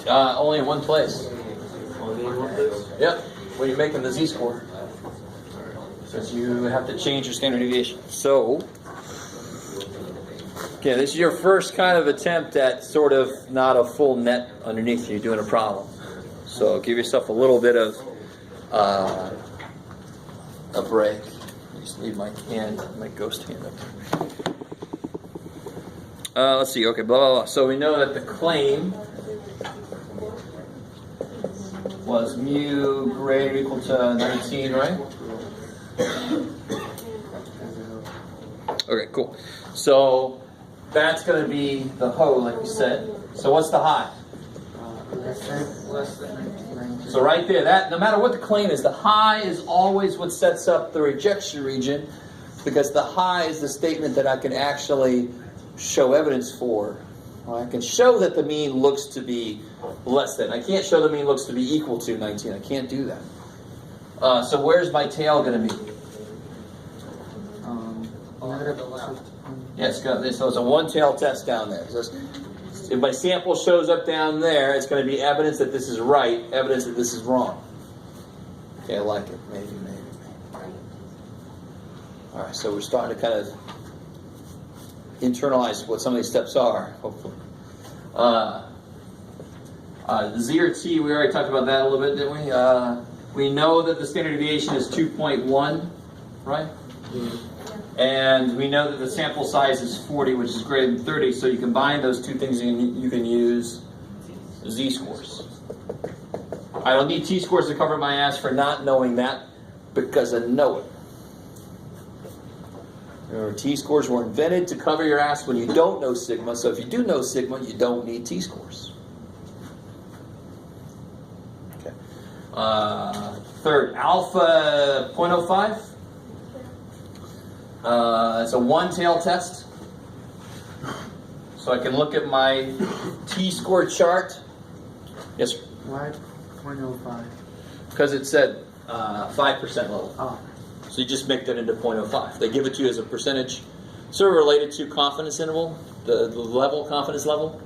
Only in one place. Yep, when you're making the z-score. Because you have to change your standard deviation. So, okay, this is your first kind of attempt at sort of not a full net underneath you doing a problem. So give yourself a little bit of a break. I just leave my hand, my ghost hand up there. Let's see, okay, blah, blah, blah. So we know that the claim was mu greater or equal to 19, right? Okay, cool. So that's going to be the ho, like we said. So what's the high? Less than 19. So right there, that no matter what the claim is, the high is always what sets up the rejection region, because the high is the statement that I can actually show evidence for. I can show that the mean looks to be less than. I can't show the mean looks to be equal to 19. I can't do that. So where's my tail going to be? Yes, so it's a one-tail test down there. So if my sample shows up down there, it's going to be evidence that this is right, evidence that this is wrong. Okay, I like it. Maybe. All right, so we're starting to kind of internalize what some of these steps are, hopefully. The Z or T, we already talked about that a little bit, didn't we? We know that the standard deviation is 2.1, right? Yeah. And we know that the sample size is 40, which is greater than 30, so you combine those two things and you can use Z-scores. I don't need T-scores to cover my ass for not knowing that, because I know it. Remember, T-scores were invented to cover your ass when you don't know sigma, so if you do know sigma, you don't need T-scores. Okay. Third, alpha 0.05. It's a one-tail test. So I can look at my T-score chart. Yes, sir? Why 0.05? Because it said 5% level. Oh. So you just make that into 0.05. They give it to you as a percentage, sort of related to confidence interval, the level, confidence level.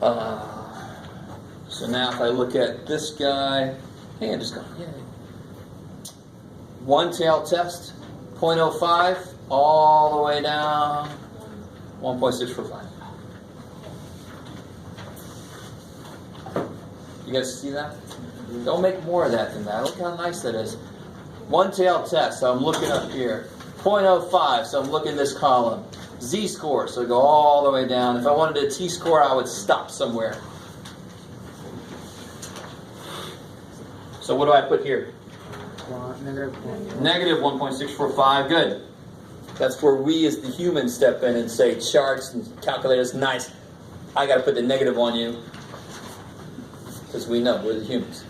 So now if I look at this guy, hey, I'm just going, yay. One-tail test, 0.05, all the way down, 1.645. You guys see that? Don't make more of that than that. Look how nice that is. One-tail test, so I'm looking up here. 0.05, so I'm looking this column. Z-score, so I go all the way down. If I wanted a T-score, I would stop somewhere. So what do I put here? Negative 1.645, good. That's where we as the humans step in and say charts and calculators, nice. I got to put the negative on you because we know we're the humans.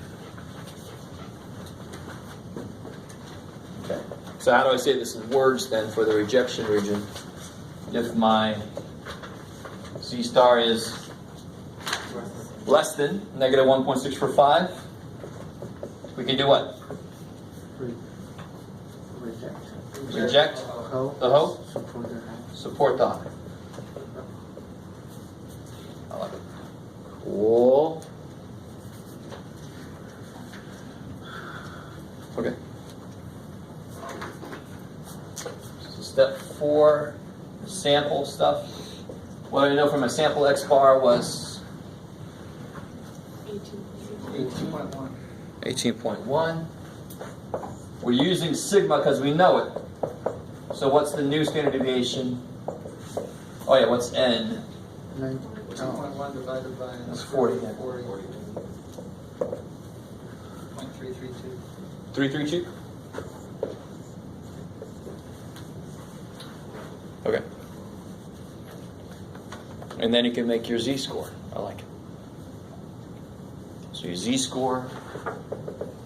Okay. So how do I say this in words then for the rejection region? If my Z star is less than negative 1.645, we can do what? Reject the ho. Support the high. I like it. Cool. Okay. So step 4, sample stuff. What I know from a sample X bar was 18.1. 18.1. We're using sigma because we know it. So what's the new standard deviation? Oh yeah, what's n? 2.1 divided by... That's 40. Yeah. 0.332. 332? Okay. And then you can make your Z-score. I like it. So your Z-score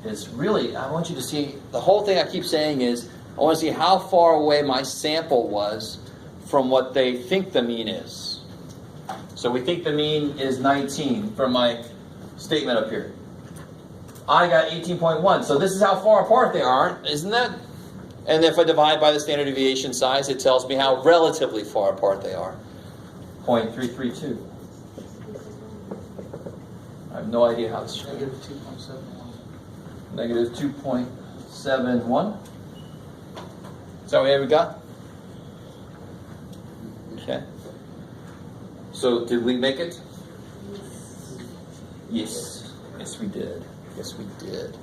is really, I want you to see, the whole thing I keep saying is, I want to see how far away my sample was from what they think the mean is. So we think the mean is 19 from my statement up here. I got 18.1, so this is how far apart they are, isn't that? And if I divide by the standard deviation size, it tells me how relatively far apart they are. 0.332. I have no idea how this is. Negative 2.71. Negative 2.71. Is that what we got? Okay. So did we make it? Yes. Yes, we did. Yes, we did.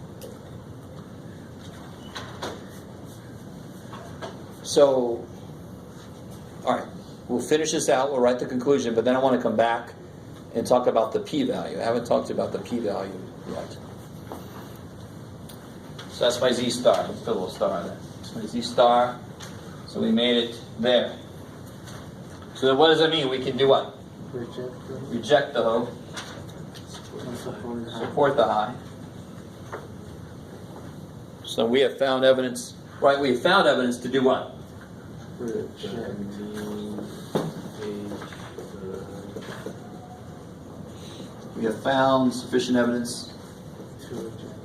So, all right, we'll finish this out. We'll write the conclusion, but then I want to come back and talk about the p-value. I haven't talked about the p-value yet. So that's my z star. Let's put a little star there. That's my z star. So we made it there. So then what does that mean? We can do what? Reject the hoe. Support the high. So we have found evidence, right? We have found evidence to do what? We have found sufficient evidence.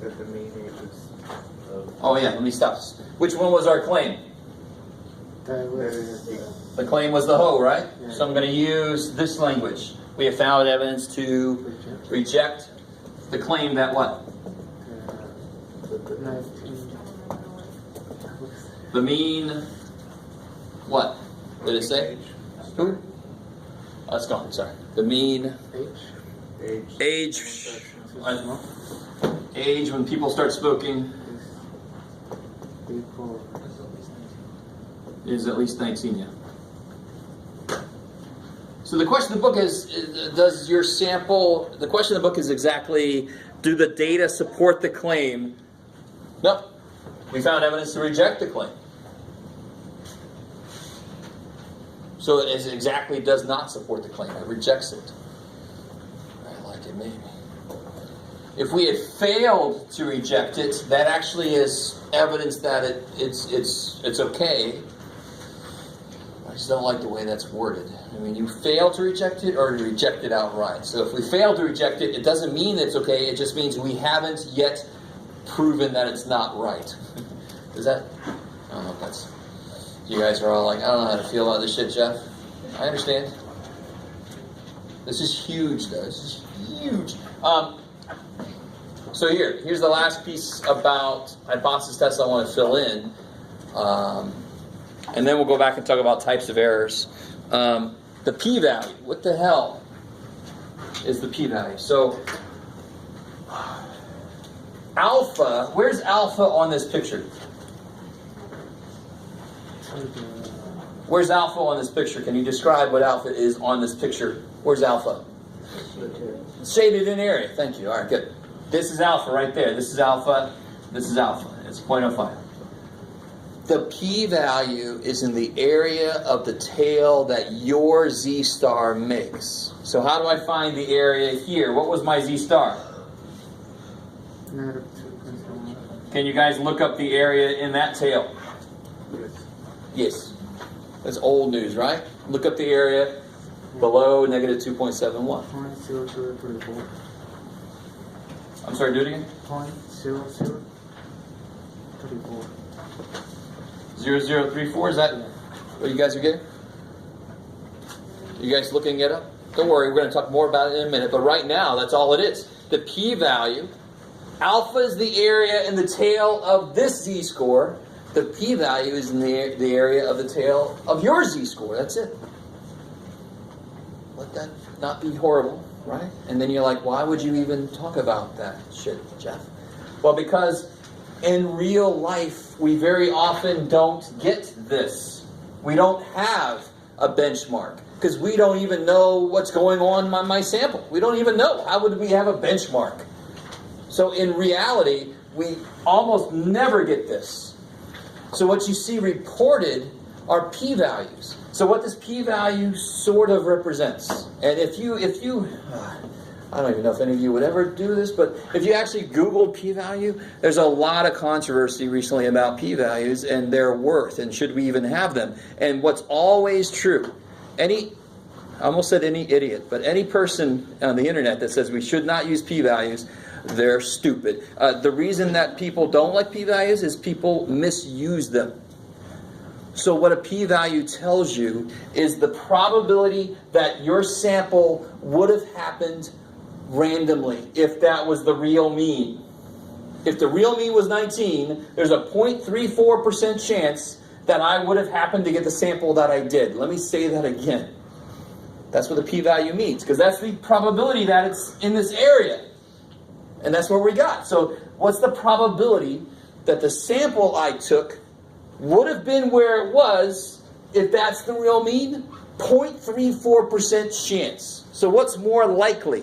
That the mean age is Oh yeah, let me stop. Which one was our claim? of The claim was the hoe, right? Yeah. So I'm going to use this language. We have found evidence to reject the claim that what? The mean, what? What did it say? Who? Oh, it's gone, sorry. The mean age when people start smoking is at least 19, yeah. So the question of the book is, does your sample, the question of the book is exactly, do the data support the claim? Nope. We found evidence to reject the claim. So it exactly does not support the claim. It rejects it. I like it, maybe. If we had failed to reject it, that actually is evidence that it's okay. I just don't like the way that's worded. I mean, you fail to reject it or you reject it outright. So if we fail to reject it, it doesn't mean it's okay. It just means we haven't yet proven that it's not right. Is that? I don't know if that's... You guys are all like, I don't know how to feel about this shit, Jeff. I understand. This is huge, though. This is huge. So here's the last piece about hypothesis tests I want to fill in. And then we'll go back and talk about types of errors. The p-value. What the hell is the p-value? So, alpha, where's alpha on this picture? Where's alpha on this picture? Can you describe what alpha is on this picture? Where's alpha? Shaded in area. Thank you. All right, good. This is alpha right there. This is alpha. This is alpha. It's 0.05. The p-value is in the area of the tail that your z-star makes. So how do I find the area here? What was my z-star? Can you guys look up the area in that tail? Yes. That's old news, right? Look up the area below negative 2.71. 0.0034. I'm sorry, do it again? 0.0034. 0034, is that what you guys are getting? You guys looking it up? Don't worry, we're going to talk more about it in a minute, but right now, that's all it is. The p-value, alpha is the area in the tail of this z-score. The p-value is in the area of the tail of your z-score. That's it. Let that not be horrible, right? And then you're like, why would you even talk about that shit, Jeff? Well, because in real life, we very often don't get this. We don't have a benchmark because we don't even know what's going on in my sample. We don't even know. How would we have a benchmark? So in reality, we almost never get this. So what you see reported are p-values. So what this p-value sort of represents, and if you, I don't even know if any of you would ever do this, but if you actually Google p-value, there's a lot of controversy recently about p-values and their worth, and should we even have them. And what's always true, I almost said any idiot, but any person on the internet that says we should not use p-values, they're stupid. The reason that people don't like p-values is people misuse them. So what a p-value tells you is the probability that your sample would have happened randomly if that was the real mean. If the real mean was 19, there's a 0.34% chance that I would have happened to get the sample that I did. Let me say that again. That's what the p-value means, because that's the probability that it's in this area. And that's what we got. So what's the probability that the sample I took would have been where it was if that's the real mean? 0.34% chance. So what's more likely?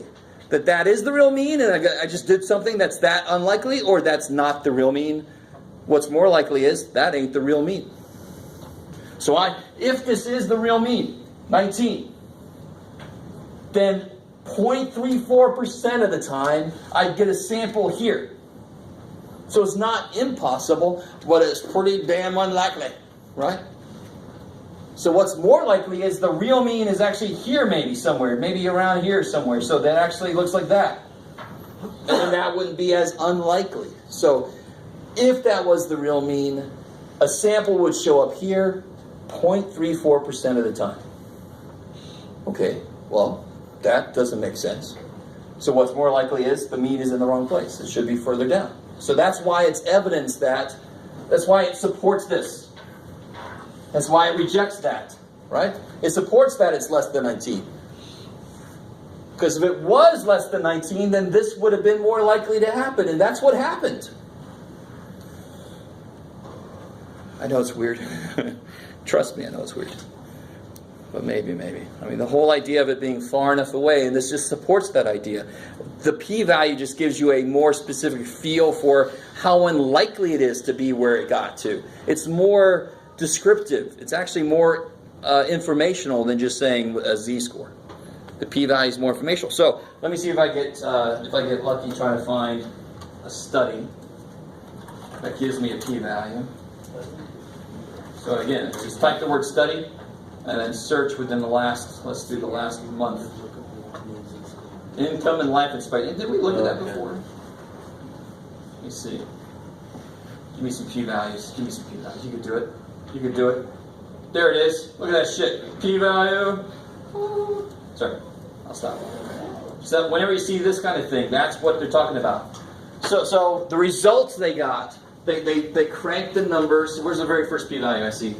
That that is the real mean and I just did something that's that unlikely, or that's not the real mean? What's more likely is that ain't the real mean. So if this is the real mean, 19, then 0.34% of the time I'd get a sample here. So it's not impossible, but it's pretty damn unlikely, right? So what's more likely is the real mean is actually here maybe somewhere, maybe around here somewhere. So that actually looks like that. And then that wouldn't be as unlikely. So if that was the real mean, a sample would show up here 0.34% of the time. Okay, well, that doesn't make sense. So what's more likely is the mean is in the wrong place. It should be further down. So that's why it's evidence that's why it supports this. That's why it rejects that, right? It supports that it's less than 19. Because if it was less than 19, then this would have been more likely to happen, and that's what happened. I know it's weird. Trust me, I know it's weird. But maybe. I mean, the whole idea of it being far enough away, and this just supports that idea. The p-value just gives you a more specific feel for how unlikely it is to be where it got to. It's more descriptive. It's actually more informational than just saying a z-score. The p-value is more informational. So let me see if I get lucky trying to find a study that gives me a p-value. So again, just type the word study and then search within the last, let's do the last month. Income and life expectancy. Did we look at that before? Let me see. Give me some p-values. You can do it. You can do it. There it is. Look at that shit. P-value. Sorry. I'll stop. So whenever you see this kind of thing, that's what they're talking about. So the results they got, they cranked the numbers. Where's the very first p-value I see?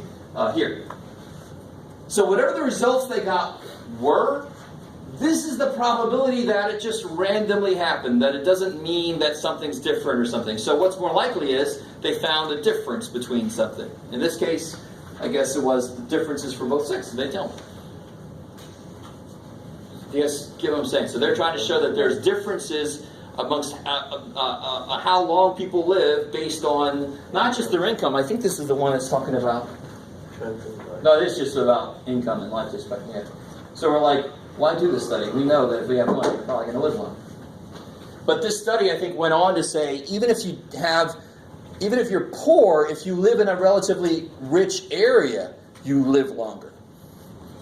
Here. So whatever the results they got were, this is the probability that it just randomly happened, that it doesn't mean that something's different or something. So what's more likely is they found a difference between something. In this case, I guess it was the differences for both sexes. They tell me. Do you guys get what I'm saying? So they're trying to show that there's differences amongst how long people live based on not just their income. I think this is the one that's talking about. No, it's just about income and life expectancy. So we're like, why do this study? We know that if we have money, we're probably going to live longer. But this study, I think, went on to say, even if you're poor, if you live in a relatively rich area, you live longer.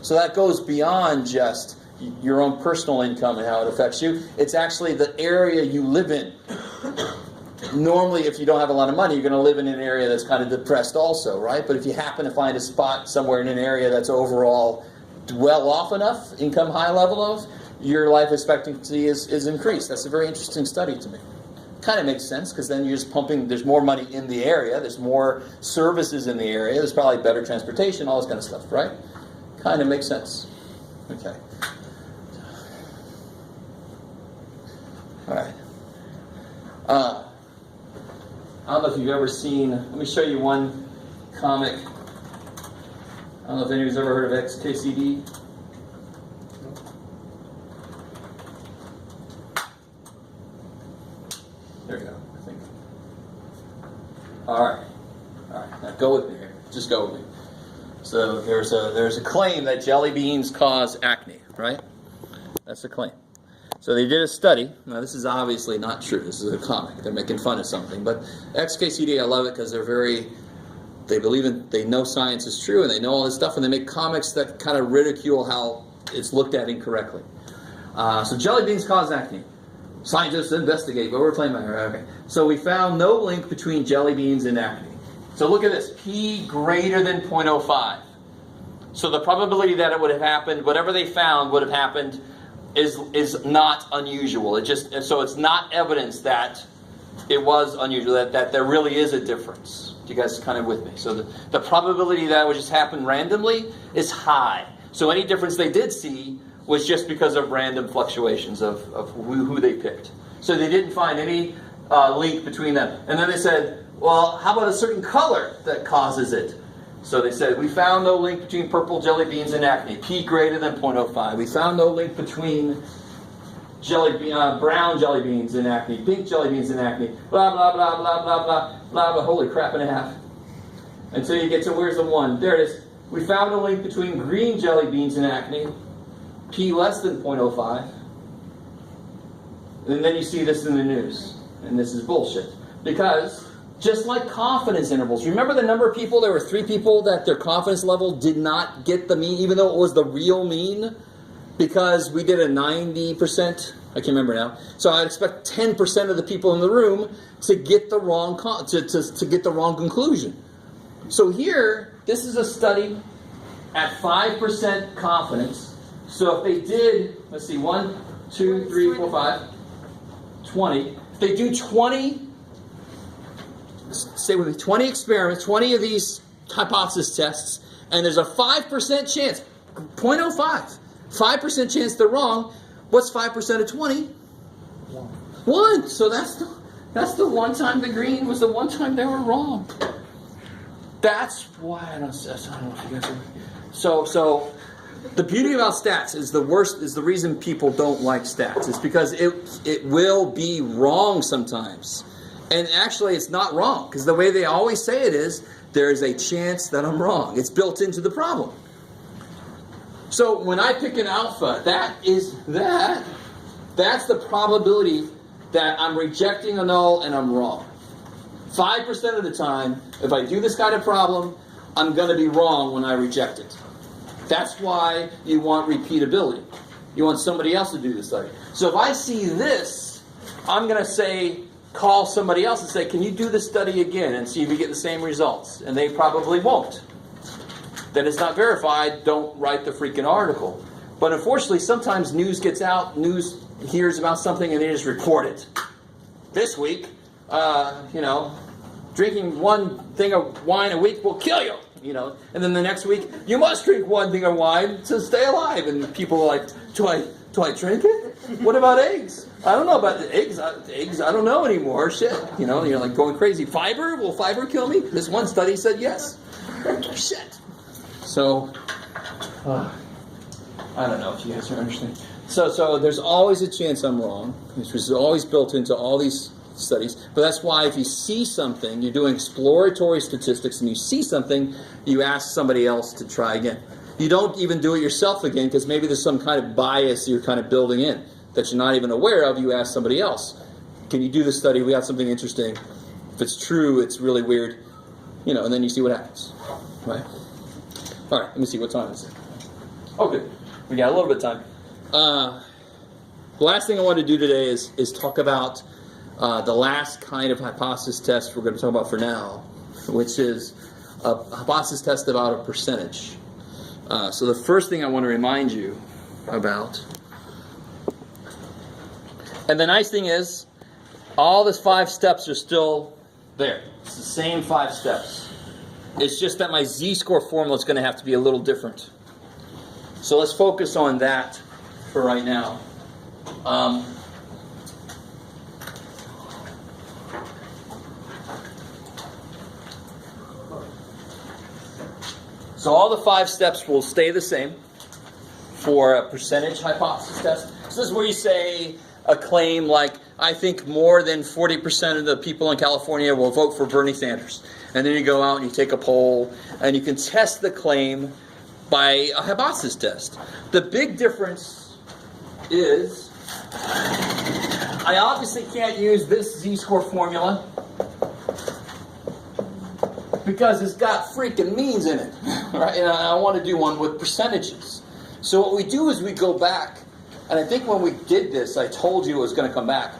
So that goes beyond just your own personal income and how it affects you. It's actually the area you live in. Normally, if you don't have a lot of money, you're going to live in an area that's kind of depressed also, right? But if you happen to find a spot somewhere in an area that's overall well off enough, income high level of, your life expectancy is increased. That's a very interesting study to me. Kind of makes sense, because then you're just pumping, there's more money in the area, there's more services in the area, there's probably better transportation, all this kind of stuff, right? Kind of makes sense. Okay. All right. I don't know if you've ever seen, let me show you one comic. I don't know if anybody's ever heard of XKCD. There you go, I think. Alright, now go with me here. Just go with me. So there's a claim that jelly beans cause acne, right? That's a claim. So they did a study. Now this is obviously not true. This is a comic. They're making fun of something. But XKCD, I love it because they believe in, they know science is true and they know all this stuff, and they make comics that kind of ridicule how it's looked at incorrectly. So jelly beans cause acne. Scientists investigate, but we're playing by here. Okay. So we found no link between jelly beans and acne. So look at this, p greater than 0.05. So the probability that it would have happened, whatever they found would have happened, is not unusual. So it's not evidence that it was unusual, that there really is a difference. You guys kind of with me? So the probability that it would just happen randomly is high. So any difference they did see was just because of random fluctuations of who they picked. So they didn't find any link between them. And then they said, well, how about a certain color that causes it? So they said, we found no link between purple jelly beans and acne, p greater than 0.05. We found no link between brown jelly beans and acne, pink jelly beans and acne, blah, blah, blah, blah, blah, blah, blah, blah, holy crap and a half. Until you get to, where's the one? There it is. We found a link between green jelly beans and acne, p less than 0.05. And then you see this in the news. And this is bullshit. Because, just like confidence intervals, remember the number of people, there were 3 people that their confidence level did not get the mean, even though it was the real mean? Because we did a 90%, I can't remember now. So I'd expect 10% of the people in the room to get the wrong to get the wrong conclusion. So here, this is a study at 5% confidence. So if they did, let's see, 1, 2, 3, 4, 5, 20. If they do 20, stay with me, 20 experiments, 20 of these hypothesis tests, and there's a 5% chance, 0.05. 5% chance they're wrong. What's 5% of 20? 1. So that's the one time the green was the one time they were wrong. That's why I don't know if you guys are. So the beauty about stats is the reason people don't like stats. It's because it will be wrong sometimes. And actually it's not wrong, because the way they always say it is, there is a chance that I'm wrong. It's built into the problem. So when I pick an alpha, that's the probability that I'm rejecting a null and I'm wrong. 5% of the time, if I do this kind of problem, I'm going to be wrong when I reject it. That's why you want repeatability. You want somebody else to do the study. So if I see this, I'm going to call somebody else and say, can you do the study again and see if you get the same results? And they probably won't. Then it's not verified, don't write the freaking article. But unfortunately, sometimes news gets out, news hears about something and they just report it. This week, drinking one thing of wine a week will kill you. And then the next week, you must drink one thing of wine to stay alive. And people are like, do I drink it? What about eggs? I don't know about the eggs. Eggs, I don't know anymore. Shit. You're like going crazy. Fiber? Will fiber kill me? This one study said yes. Shit. So, I don't know if you guys are understanding. So there's always a chance I'm wrong. This was always built into all these studies. But that's why if you see something, you're doing exploratory statistics, and you see something, you ask somebody else to try again. You don't even do it yourself again, because maybe there's some kind of bias you're kind of building in that you're not even aware of. You ask somebody else, can you do this study? We got something interesting. If it's true, it's really weird. And then you see what happens. Right? All right, let me see, what time is it? Oh, good. We got a little bit of time. The last thing I want to do today is talk about the last kind of hypothesis test we're going to talk about for now, which is a hypothesis test about a percentage. So the first thing I want to remind you about, and the nice thing is, all the 5 steps are still there. It's the same 5 steps. It's just that my z-score formula is going to have to be a little different. So let's focus on that for right now. So all the 5 steps will stay the same for a percentage hypothesis test. So this is where you say a claim like, I think more than 40% of the people in California will vote for Bernie Sanders. And then you go out and you take a poll, and you can test the claim by a hypothesis test. The big difference is, I obviously can't use this z-score formula because it's got freaking means in it, right? And I want to do one with percentages. So what we do is we go back, and I think when we did this, I told you it was going to come back.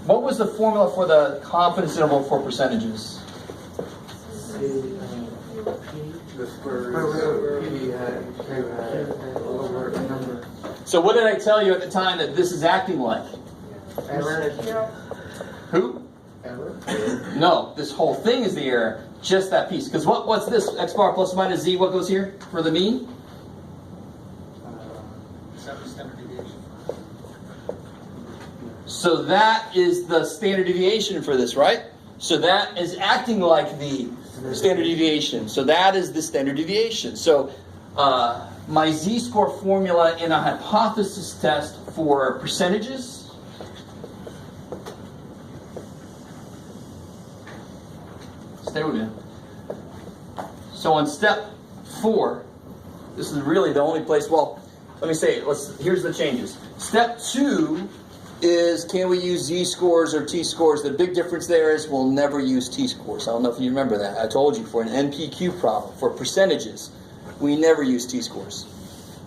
What was the formula for the confidence interval for percentages? The square over a number. So what did I tell you at the time that this is acting like? Error. Who? Error. No, this whole thing is the error. Just that piece. Because what's this? X bar plus or minus z, what goes here for the mean? Standard deviation. So that is the standard deviation for this, right? So that is acting like the standard deviation. So that is the standard deviation. So my z-score formula in a hypothesis test for percentages stay with me. So on step 4, this is really the only place, well, let me say, here's the changes. Step 2 is, can we use z-scores or t-scores? The big difference there is we'll never use t-scores. I don't know if you remember that. I told you for an NPQ problem, for percentages, we never use t-scores.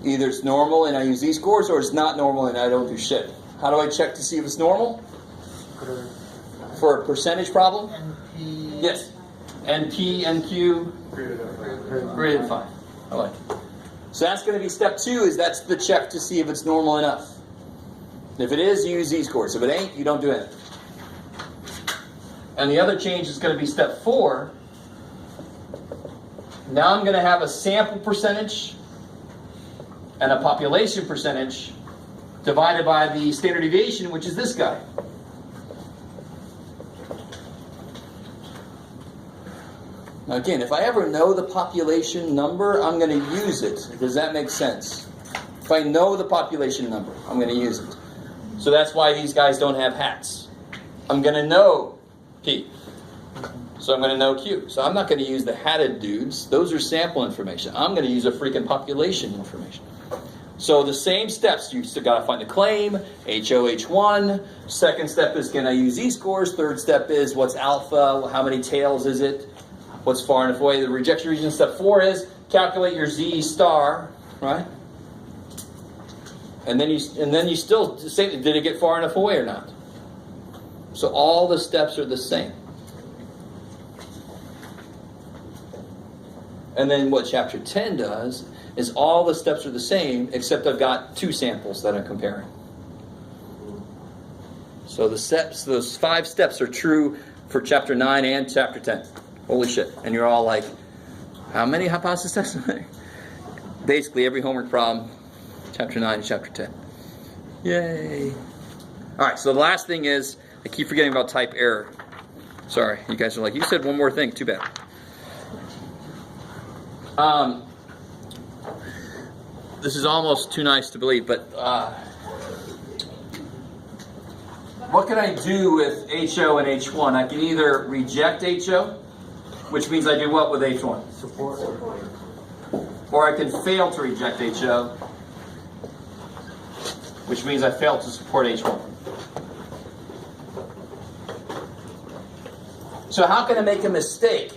Either it's normal and I use z-scores, or it's not normal and I don't do shit. How do I check to see if it's normal? For a percentage problem? NP. Yes. NP, NQ, greater than 5. I like it. So that's going to be step 2, is that's the check to see if it's normal enough. If it is, you use z-scores. If it ain't, you don't do anything. And the other change is going to be step 4. Now I'm going to have a sample percentage and a population percentage divided by the standard deviation, which is this guy. Now again, if I ever know the population number, I'm going to use it. Does that make sense? If I know the population number, I'm going to use it. So that's why these guys don't have hats. I'm going to know P. So I'm going to know Q. So I'm not going to use the hatted dudes. Those are sample information. I'm going to use a freaking population information. So the same steps. You still got to find the claim, HOH1. Second step is, can I use z-scores? Third step is, what's alpha? How many tails is it? What's far enough away? The rejection region. Step 4 is, calculate your z star, right? And then you still say, did it get far enough away or not? So all the steps are the same. And then what chapter 10 does is all the steps are the same, except I've got 2 samples that I'm comparing. So the steps, those 5 steps are true for chapter 9 and chapter 10. Holy shit. And you're all like, how many hypothesis tests? Basically every homework problem, chapter 9 and chapter 10. Yay. Alright, so the last thing is, I keep forgetting about type error. Sorry, you guys are like, you said one more thing, too bad. This is almost too nice to believe, but what can I do with HO and H1? I can either reject HO, which means I do what with H1? Support. Or I can fail to reject HO, which means I fail to support H1. So how can I make a mistake?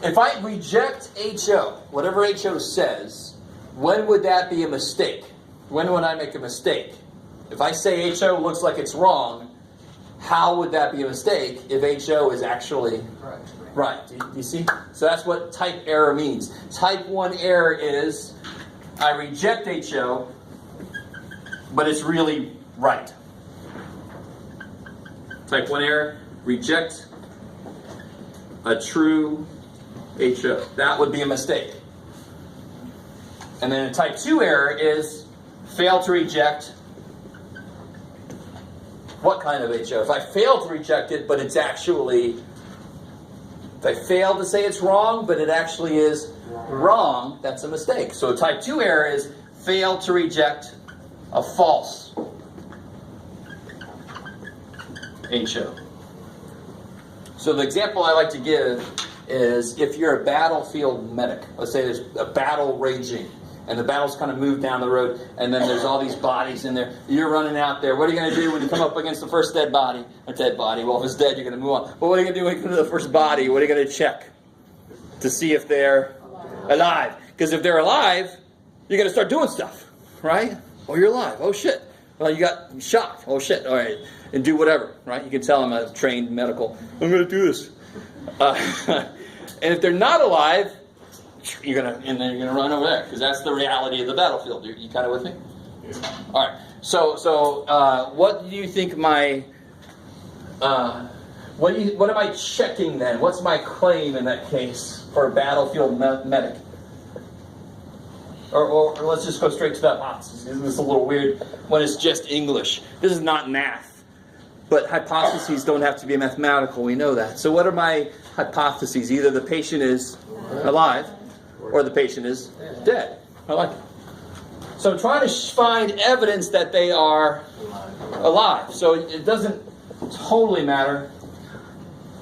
If I reject HO, whatever HO says, when would that be a mistake? When would I make a mistake? If I say HO looks like it's wrong, how would that be a mistake if HO is actually right? Do you see? So that's what type error means. Type 1 error is, I reject HO, but it's really right. Type 1 error, reject a true HO. That would be a mistake. And then a type 2 error is fail to reject what kind of HO? If I fail to reject it, but it's actually, if I fail to say it's wrong, but it actually is wrong, that's a mistake. So a type 2 error is fail to reject a false HO. So the example I like to give is if you're a battlefield medic. Let's say there's a battle raging, and the battle's kind of moved down the road, and then there's all these bodies in there. You're running out there. What are you going to do when you come up against the first dead body? A dead body. Well, if it's dead, you're going to move on. But what are you going to do when you come to the first body? What are you going to check to see if they're alive? Because if they're alive, you're going to start doing stuff, right? Oh, you're alive. Oh, shit. Well, you got shot. Oh, shit. All right. And do whatever, right? You can tell I'm a trained medical. I'm going to do this. And if they're not alive, you're gonna run over there because that's the reality of the battlefield. You kind of with me? All right. So what do you think my what am I checking then? What's my claim in that case for a battlefield medic? Or let's just go straight to the hypothesis. Isn't this a little weird when it's just English? This is not math. But hypotheses don't have to be mathematical. We know that. So what are my hypotheses? Either the patient is alive or the patient is dead. I like it. So I'm trying to find evidence that they are alive. So it doesn't totally matter.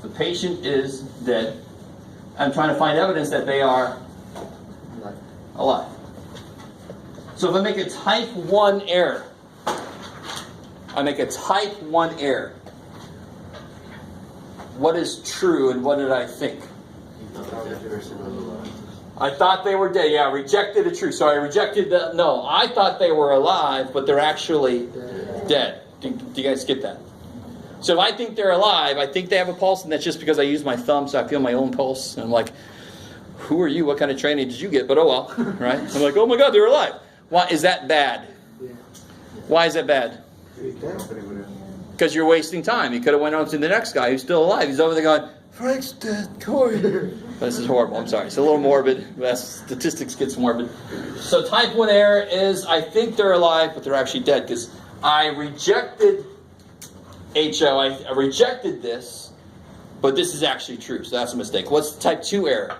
The patient is dead. I'm trying to find evidence that they are alive. So if I make a type 1 error, what is true and what did I think? I thought they were dead. Yeah, I rejected the truth. So I rejected the... No, I thought they were alive, but they're actually dead. Do you guys get that? So if I think they're alive, I think they have a pulse, and that's just because I use my thumb, so I feel my own pulse. And I'm like, who are you? What kind of training did you get? But oh well, right? I'm like, oh my God, they're alive. Why is that bad? Why is that bad? Because you're wasting time. You could have went on to the next guy who's still alive. He's over there going, Frank's dead, Corey. This is horrible. I'm sorry. It's a little morbid. Statistics gets morbid. So type 1 error is I think they're alive, but they're actually dead because I rejected HO. I rejected this, but this is actually true. So that's a mistake. What's type 2 error?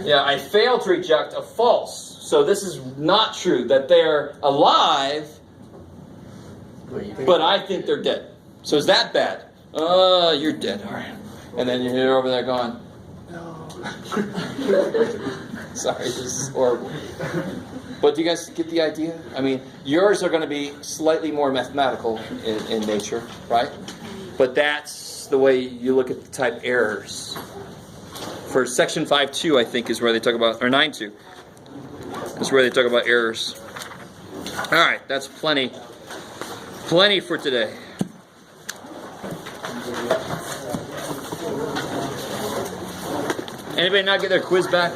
Yeah, I failed to reject a false. So this is not true, that they're alive, but I think they're dead. So is that bad? You're dead. All right. And then you're over there going, no. Sorry, this is horrible. But do you guys get the idea? I mean, yours are going to be slightly more mathematical in nature, right? But that's the way you look at the type errors. For section 5.2, I think, is where they talk about, or 9.2, is where they talk about errors. All right, that's plenty for today. Anybody not get their quiz back?